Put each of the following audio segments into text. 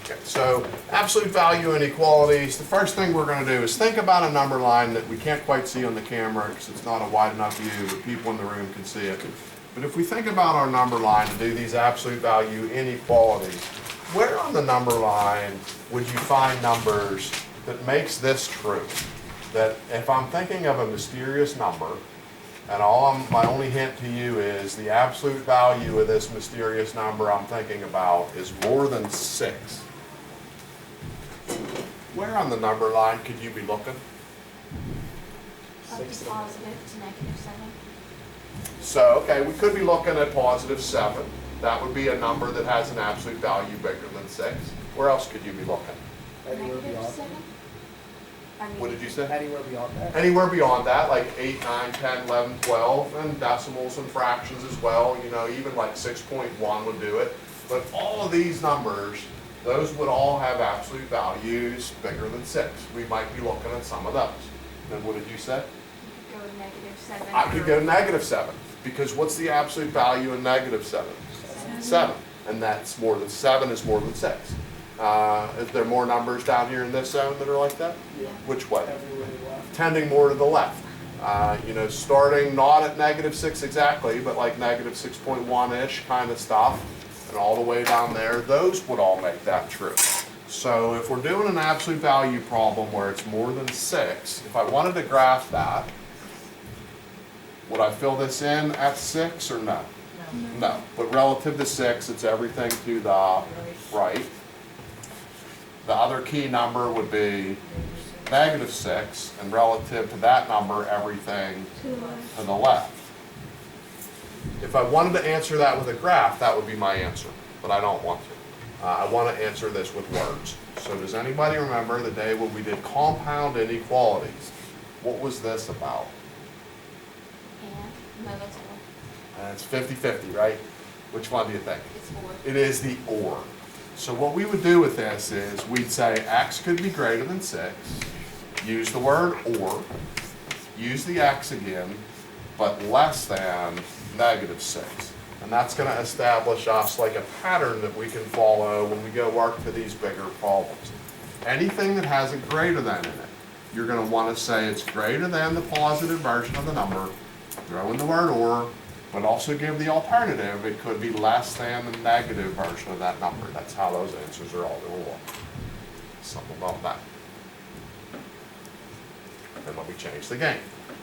Okay, so absolute value inequalities, the first thing we're going to do is think about a number line that we can't quite see on the camera because it's not a wide enough view, but people in the room can see it. But if we think about our number line to do these absolute value inequalities, where on the number line would you find numbers that makes this true? That if I'm thinking of a mysterious number, and my only hint to you is the absolute value of this mysterious number I'm thinking about is more than 6. Where on the number line could you be looking? Up to positive to negative 7. So, okay, we could be looking at positive 7. That would be a number that has an absolute value bigger than 6. Where else could you be looking? Anywhere Negative beyond 7? What did you say? Anywhere beyond that? Anywhere beyond that, like 8, 9, 10, 11, 12, and decimals and fractions as well. You know, even like 6.1 would do it. But all of these numbers, those would all have absolute values bigger than 6. We might be looking at some of those. Then what did you say? Go to negative 7. I could go negative 7, because what's the absolute value in negative 7? 7. And that's more than 7 is more than 6. Is there more numbers down here in this zone that are like that? Yeah. Which way? Everywhere left. Tending more to the left. You know, starting not at negative 6 exactly, but like negative 6.1-ish kind of stuff, and all the way down there, those would all make that true. So if we're doing an absolute value problem where it's more than 6, if I wanted to graph that, would I fill this in at 6 or no? No. But relative to 6, it's everything to the right. The other key number would be negative 6, and relative to that number, everything to the left. If I wanted to answer that with a graph, that would be my answer, but I don't want to. I want to answer this with words. So does anybody remember the day when we did compound inequalities? What was this about? And? No, that's 4. It's 50-50, right? Which one do you think? It's 4. It is the or. So what we would do with this is we'd say x could be greater than 6, use the word or, use the x again, but less than negative 6. And that's going to establish us like a pattern that we can follow when we go work to these bigger problems. Anything that has a greater than in it, you're going to want to say it's greater than the positive version of the number, throw in the word or, but also give the alternative. It could be less than the negative version of that number. That's how those answers are all going to look. Something about that. And let me change the game.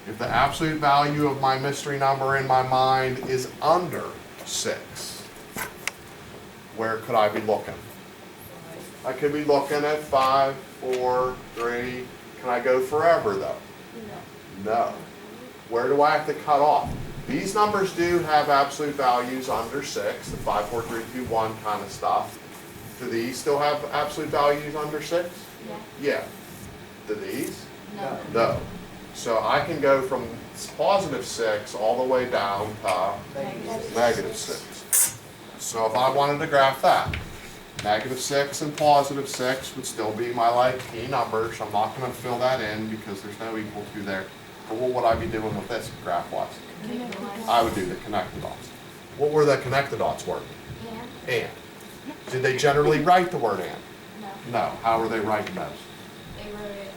If the absolute value of my mystery number in my mind is under 6, where could I be looking? I could be looking at 5, 4, 3. Can I go forever though? No. No. Where do I have to cut off? These numbers do have absolute values under 6, the 5, 4, 3, 2, 1 kind of stuff. Do these still have absolute values under 6? Yeah. Yeah. Do these? No. No. So I can go from positive 6 all the way down to negative 6. So if I wanted to graph that, negative 6 and positive 6 would still be my like key numbers. I'm not going to fill that in because there's no equal to there. But what would I be doing with this graph-wise? I would do the connected dots. What were the connected dots word? And? And. Did they generally write the word and? No. No. How were they writing those? They wrote it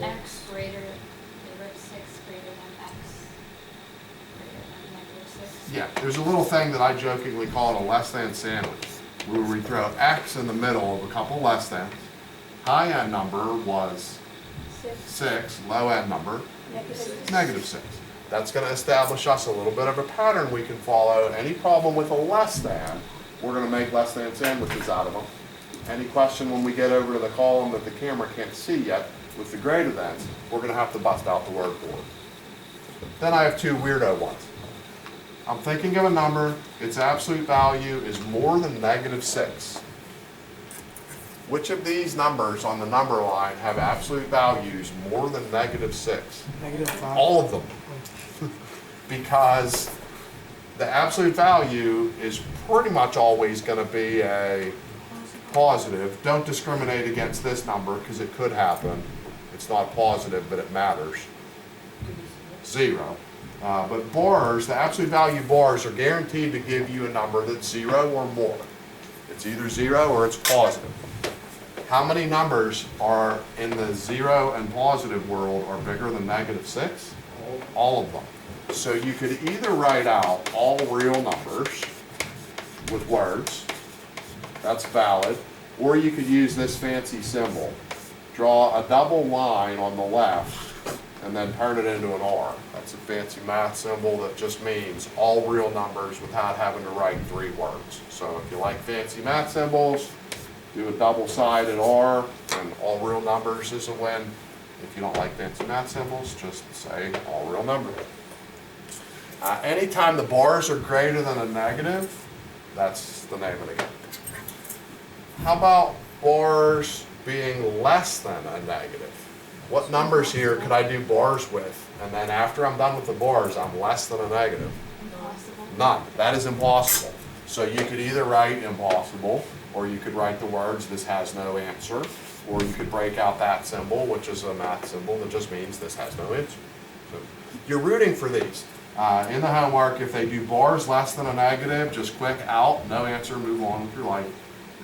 x greater, they wrote 6 greater than x greater than negative 6. Yeah, there's a little thing that I jokingly call it a less than sandwich, where we throw x in the middle of a couple less than. High end number was 6, low end number, negative 6. That's going to establish us a little bit of a pattern we can follow. Any problem with a less than, we're going to make less than sandwiches out of them. Any question when we get over to the column that the camera can't see yet with the greater than, we're going to have to bust out the word for it. Then I have 2 weirdo ones. I'm thinking of a number, its absolute value is more than negative 6. Which of these numbers on the number line have absolute values more than negative 6? Negative 5. All of them. Because the absolute value is pretty much always going to be a positive. Don't discriminate against this number because it could happen. It's not positive, but it matters. 0. But bars, the absolute value bars are guaranteed to give you a number that's 0 or more. It's It's either 0 or it's positive. How many numbers are in the 0 and positive world are bigger than -6? All of them. So you could either write out all real numbers with words, that's valid, or you could use this fancy symbol. Draw a double line on the left and then turn it into an R. That's a fancy math symbol that just means all real numbers without having to write 3 words. So if you like fancy math symbols, do a double-sided R, and all real numbers is a win. If you don't like fancy math symbols, just say all real numbers. Anytime the bars are greater than a negative, that's the name of the game. How about bars being less than a negative? What numbers here could I do bars with, and then after I'm done with the bars, I'm less than a negative? Impossible. None. That is impossible. So you could either write impossible, or you could write the words, this has no answer, or you could break out that symbol, which is a math symbol that just means this has no answer. So you're rooting for these. In the homework, if they do bars less than a negative, just click out, no answer, move on with your life.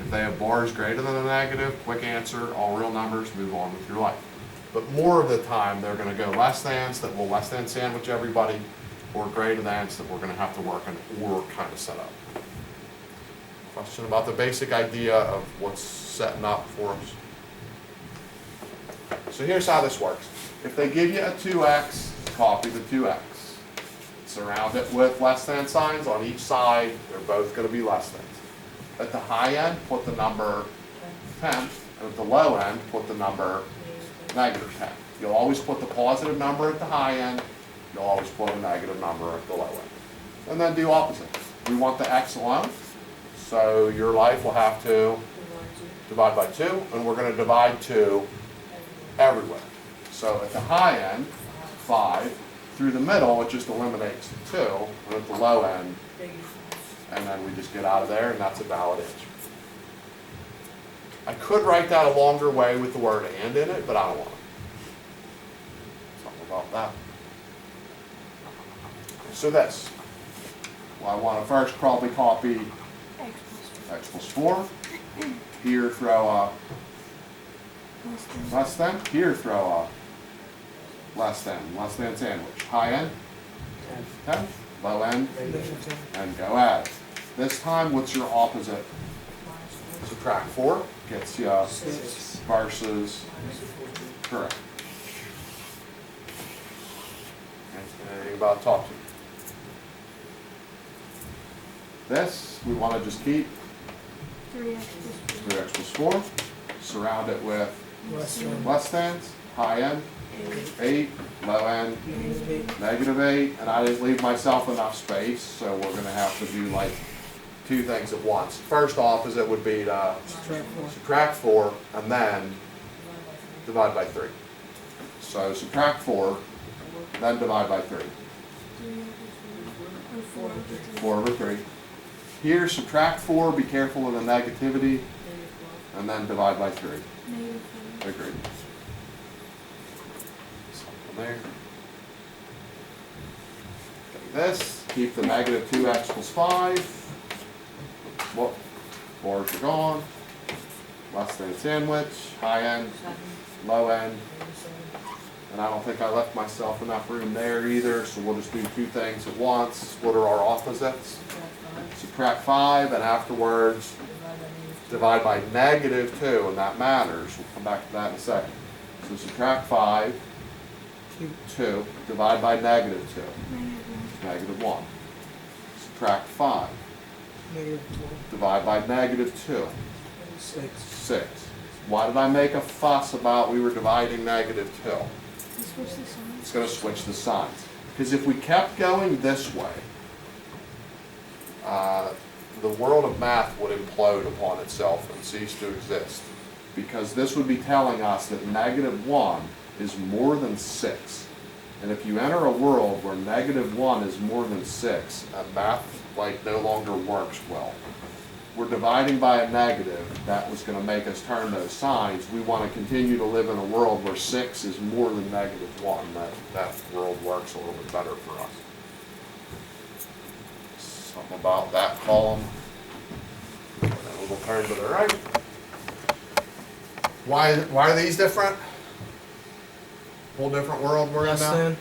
If they have bars greater than a negative, quick answer, all real numbers, move on with your life. But more of the time, they're going to go less thans that will less than sandwich everybody, or greater thans that we're going to have to work an or kind of setup. Question about the basic idea of what's setting up for us. So here's how this works. If they give you a 2x, copy the 2x. Surround it with less than signs on each side. They're both going to be less than. At the high end, put the number 10, and at the low end, put the number -10. You'll always put the positive number at the high end, you'll always put a negative number at the low end. And then do opposite. We want the x alone, so your life will have to divide by 2, and we're going to divide 2 everywhere. So at the high end, 5, through the middle, it just eliminates 2, and at the low end, and then we just get out of there, and that's a valid answer. I could write that a longer way with the word and in it, but I don't want it. Something about that. So this. Well, I want to first probably copy x plus 4. Here throw a less than. Here throw a less than sandwich. High end, 10. Low end, and go at it. This time, what's your opposite? Subtract 4 gets you 6 versus correct. Anything about talk to me? This, we want to just keep 3x plus 3x plus 4. Surround it with less thans. High end, 8. Low end, -8. And I didn't leave myself enough space, so we're going to have to do like 2 things at once. First opposite would be to subtract 4 and then divide by 3. So subtract 4, then divide by 3. 4 over 3. Here, subtract 4, be careful of the negativity, and then divide by 3. Agreed. Something there. Okay, this, keep the -2x plus 5. Whoop, bars are gone. Less than sandwich, high end, low end. And I don't think I left myself enough room there either, so we'll just do 2 things at once. What are our opposites? Subtract 5, and afterwards divide by -2, and that matters. We'll come back to that in a second. So subtract 5, 2, divide by -2, -1. Subtract 5, divide by -2, 6. Why did I make a fuss about we were dividing -2? It's going to switch the signs. Because if we kept going this way, the world of math would implode upon itself and cease to exist. Because this would be telling us that -1 is more than 6. And if you enter a world where -1 is more than 6, math no longer works well. We're dividing by a negative. That was going to make us turn those signs. We want to continue to live in a world where 6 is more than -1. That world works a little bit better for us. Something about that column. we'll turn to the right. Why are these different? Whole different world we're in Less now. than.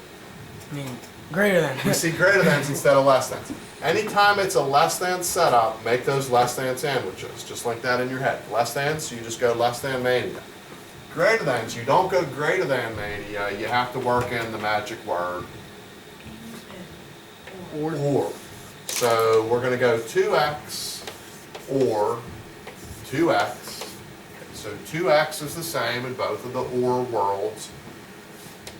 I mean, greater than. We see greater thans instead of less thans. Anytime it's a less than setup, make those less than sandwiches, just like that in your head. Less thans, you just go less than mania. Greater thans, you don't go greater than mania, you have to work in the magic word or. So we're going to go 2x or 2x. So 2x is the same in both of the or worlds.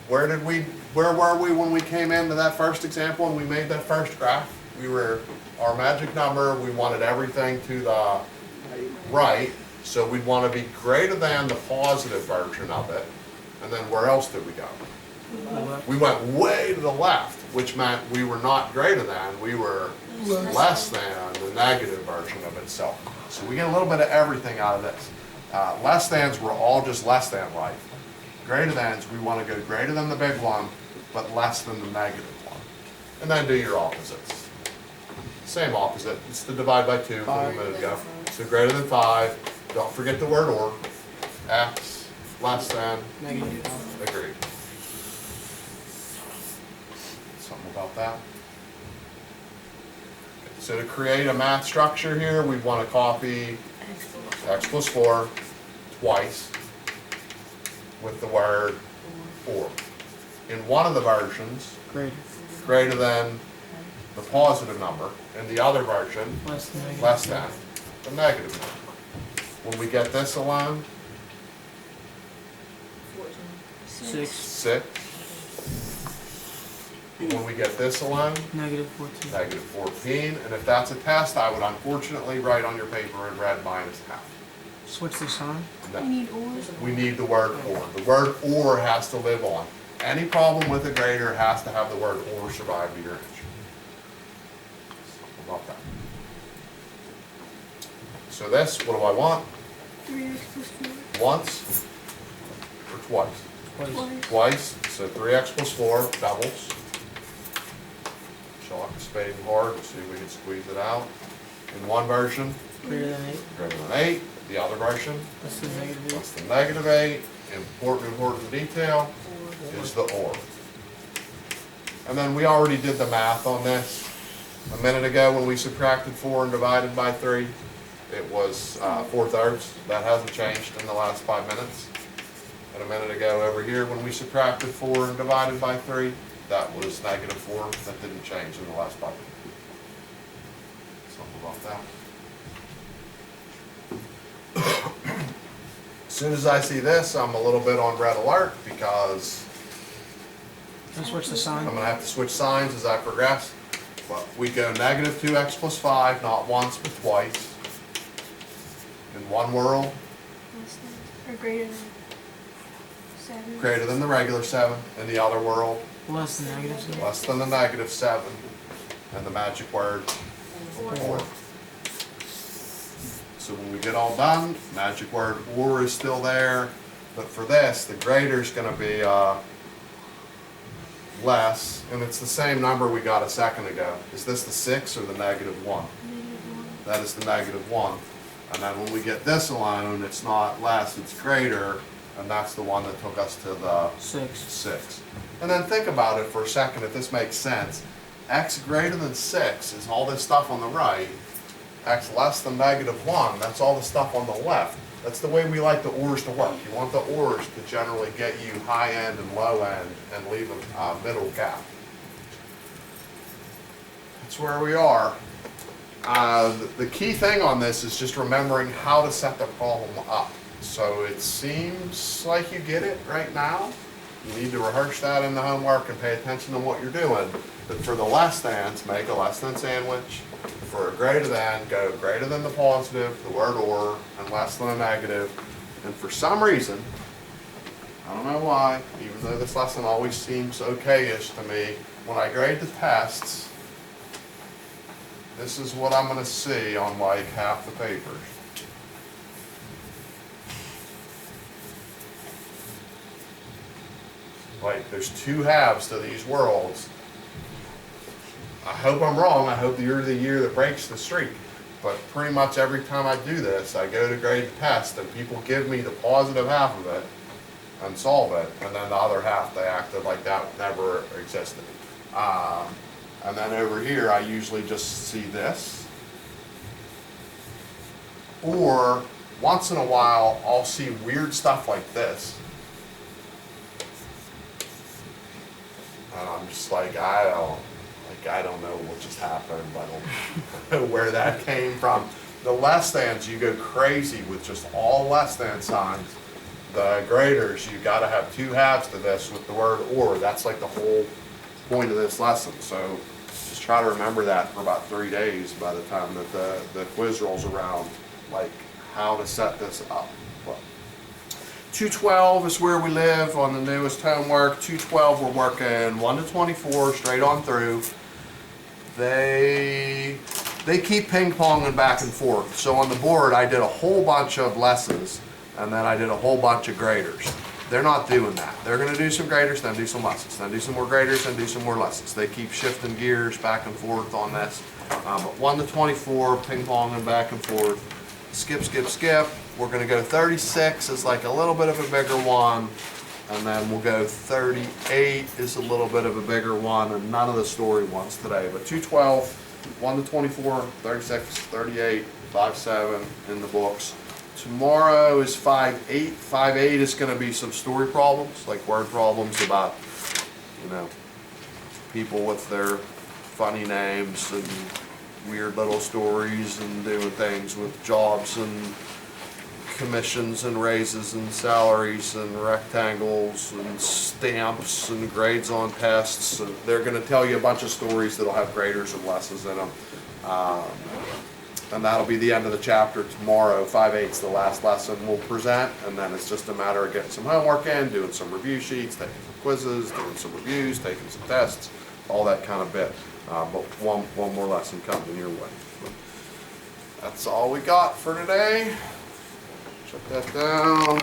Where were we when we came into that first example and we made that first graph? Our magic number, we wanted everything to the right, so we'd want to be greater than the positive version of it. And then where else did we go? We went way to the left, which meant we were not greater than, we were less than the negative version of itself. So we get a little bit of everything out of this. Less thans were all just less than right. Greater thans, we want to go greater than the big one, but less than the negative one. And then do your opposites. Same opposite, it's the divide by 2 from a minute ago. So greater than 5, don't forget the word or, x, less than, Negative. agreed. Something about that? So to create a math structure here, we'd want to copy x plus 4 twice with the word or. In one of the versions, greater than the positive number. In the other version, less than the negative number. When we get this alone, 6. 6. When we get this alone, Negative 14. negative 14. And if that's a test, I would unfortunately write on your paper in red minus half. Switch the sign. No. We need ors. We need the word or. The word or has to live on. Any problem with a grader has to have the word or survive to your inch. Something about that. So this, what do I want? 3x plus 4. Once or twice? Twice. So 3x plus 4 doubles. Chalk a spade and hard and see if we can squeeze it out. In one version, Greater than 8. greater than 8. The other version, Less than negative 8. less than negative 8. Important detail is the or. And then we already did the math on this a minute ago when we subtracted 4 and divided by 3. It was 4/3. That hasn't changed in the last 5 minutes. And a minute ago over here when we subtracted 4 and divided by 3, that was negative 4. That didn't change in the last 5 minutes. Something about that. As soon as I see this, I'm a little bit on red alert because Can I switch the sign? I'm going to have to switch signs as I progress. But we go negative 2x plus 5, not once but twice. In one world, Less than, or greater than 7. greater than the regular 7. In the other world, Less than negative 7. less than the negative 7. And the magic word, or. So when we get all done, magic word or is still there. But for this, the greater is going to be less. And it's the same number we got a second ago. Is this the 6 or the negative 1? That is the negative 1. And then when we get this alone, it's not less, it's greater. And that's the one that took us to the 6. And then think about it for a second if this makes sense. X greater than 6 is all this stuff on the right. X less than negative 1, that's all the stuff on the left. That's the way we like the ors to work. You want the ors to generally get you high end and low end and leave a middle gap. That's where we are. The key thing on this is just remembering how to set the problem up. So it seems like you get it right now. You need to rehearse that in the homework and pay attention to what you're doing. But for the less thans, make a less than sandwich. For a greater than, go greater than the positive, the word or, and less than a negative. And for some reason, I don't know why, even though this lesson always seems okay-ish to me, when I grade the tests, this is what I'm going to see on like half the papers. Like, there's 2 halves to these worlds. I hope I'm wrong. I hope you're the year that breaks the streak. but pretty much every time I do this, I go to grade the test and people give me the positive half of it and solve it, and then the other half they acted like that never existed. And then over here I usually just see this, or once in a while I'll see weird stuff like this, and I'm just like, I don't know what just happened. I don't know where that came from. The less thans, you go crazy with just all less than signs. The graders, you gotta have two halves to this with the word or. That's like the whole point of this lesson. So just try to remember that for about 3 days by the time that the quiz rolls around, like how to set this up. But 212 is where we live on the newest homework. 212 we're working 1 to 24 straight on through. They keep ping-ponging back and forth. So on the board I did a whole bunch of lessons and then I did a whole bunch of graders. They're not doing that. They're gonna do some graders, then do some lessons, then do some more graders, then do some more lessons. They keep shifting gears back and forth on this. But 1 to 24, ping-ponging back and forth. Skip, skip, skip. We're gonna go 36 is like a little bit of a bigger one. And then we'll go 38 is a little bit of a bigger one, and none of the story ones today. But 212, 1 to 24, 36, 38, 57 in the books. Tomorrow is 5-8. 5-8 is going to be some story problems, like word problems about, you know, people with their funny names and weird little stories and doing things with jobs and commissions and raises and salaries and rectangles and stamps and grades on tests. And they're going to tell you a bunch of stories that'll have graders and lessons in them. And that'll be the end of the chapter tomorrow. 5-8 is the last lesson we'll present, and then it's just a matter of getting some homework in, doing some review sheets, taking some quizzes, doing some reviews, taking some tests, all that kind of bit. But one more lesson coming your way. But that's all we got for today. Shut that down.